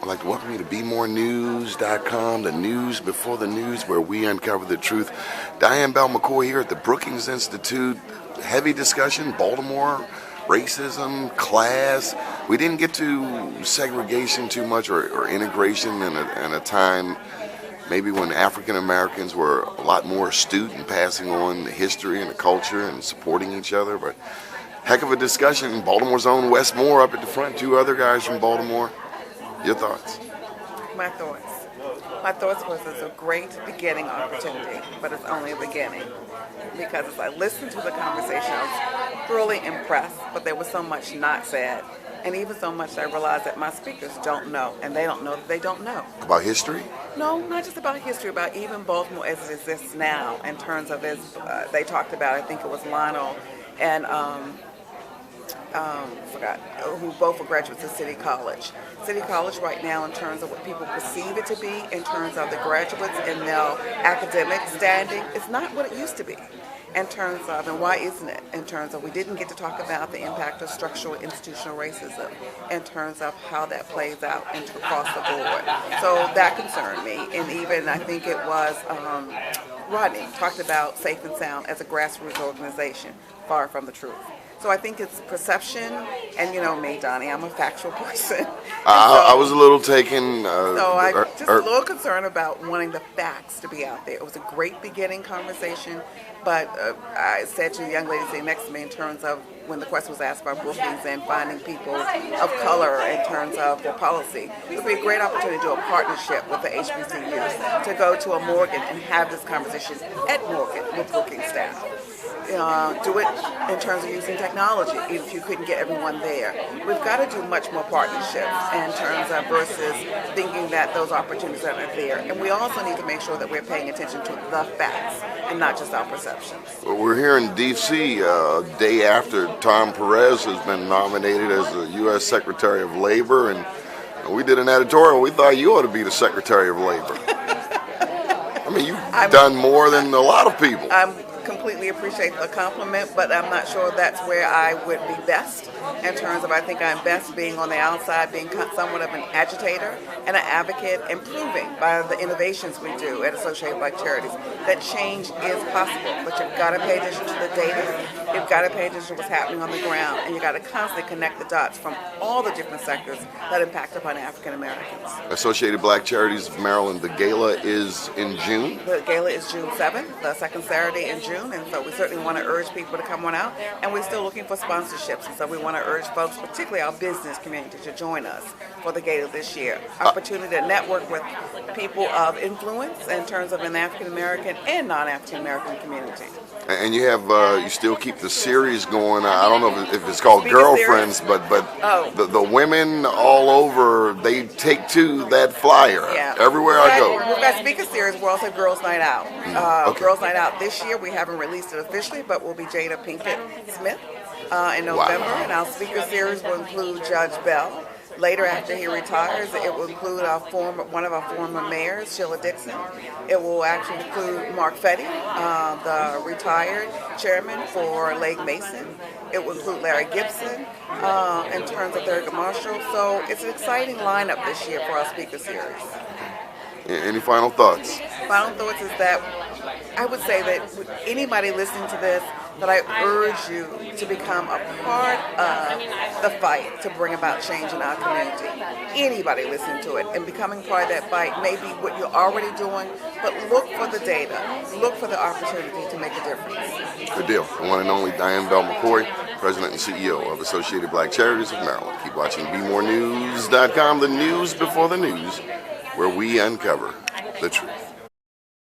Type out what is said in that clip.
I'd like to welcome you to BeMoreNews.com, the news before the news, where we uncover the truth. Diane Bell-McKoy here at the Brookings Institute. Heavy discussion, Baltimore, racism, class. We didn't get to segregation too much or integration in a time maybe when African Americans were a lot more astute in passing on the history and the culture and supporting each other. But heck of a discussion. Baltimore's own Wes Moore up at the front, two other guys from Baltimore. Your thoughts? My thoughts was it's a great beginning opportunity, but it's only a beginning. Because as I listened to the conversation, I was thoroughly impressed, but there was so much not said. And even so much I realized that my speakers don't know, and they don't know that they don't know. About history? No, not just about history, about even Baltimore as it exists now, in terms of they talked about, I think it was Lionel and who both were graduates of City College. City College right now, in terms of what people perceive it to be, in terms of the graduates and their academic standing, it's not what it used to be. In terms of, and why isn't it? In terms of, we didn't get to talk about the impact of structural institutional racism, in terms of how that plays out across the board. So that concerned me, and even I think it was Rodney talked about Safe and Sound as a grassroots organization. Far from the truth. So I think it's perception, and you know me, Donnie, I'm a factual person. I was a little taken. So I'm just a little concerned about wanting the facts to be out there. It was a great beginning conversation, but I said to the young lady sitting next to me in terms of when the question was asked about Brookings and finding people of color in terms of their policy, it would be a great opportunity to do a partnership with the HBCUs, to go to a Morgan and have this conversation at Morgan with Brookings staff. Do it in terms of using technology, even if you couldn't get everyone there. We've got to do much more partnerships in terms of versus thinking that those opportunities aren't there. And we also need to make sure that we're paying attention to the facts and not just our perceptions. Well, we're here in D.C. A day after Tom Perez has been nominated as the U.S. Secretary of Labor, and we did an editorial. We thought you ought to be the Secretary of Labor. I mean, you've done more than a lot of people. Completely appreciate the compliment, but I'm not sure that's where I would be best in terms of, I think I'm best being on the outside, being somewhat of an agitator and an advocate, and proving by the innovations we do at Associated Black Charities that change is possible. But you've got to pay attention to the data, you've got to pay attention to what's happening on the ground, and you've got to constantly connect the dots from all the different sectors that impact upon African Americans. Associated Black Charities of Maryland, the gala is in June? The gala is June 7th, the second Saturday in June. And so we certainly want to urge people to come on out, and we're still looking for sponsorships, and so we want to urge folks, particularly our business community, to join us for the gala this year. Opportunity to network with people of influence in terms of an African American and non-African American community. And you have you still keep the series going. I don't know if it's called Girlfriends, but the women all over, they take to that flyer everywhere I go. We've got speaker series. We also have Girls Night Out. Okay. Girls Night Out this year, we haven't released it officially, but will be Jada Pinkett Smith in November. Wow. And our speaker series will include Judge Bell. Later, after he retires, it will include one of our former mayors, Sheila Dixon. It will actually include Mark Fetty, the retired chairman for Lake Mason. It will include Larry Gibson in terms of Thurgood Marshall. So it's an exciting lineup this year for our speaker series. Any final thoughts? Final thoughts is that I would say that with anybody listening to this, that I urge you to become a part of the fight to bring about change in our community. Anybody listening to it and becoming part of that fight may be what you're already doing, but look for the data, look for the opportunity to make a difference. Good deal. The one and only Diane Bell-McKoy, President and CEO of Associated Black Charities of Maryland. Keep watching BeMoreNews.com, the news before the news, where we uncover the truth.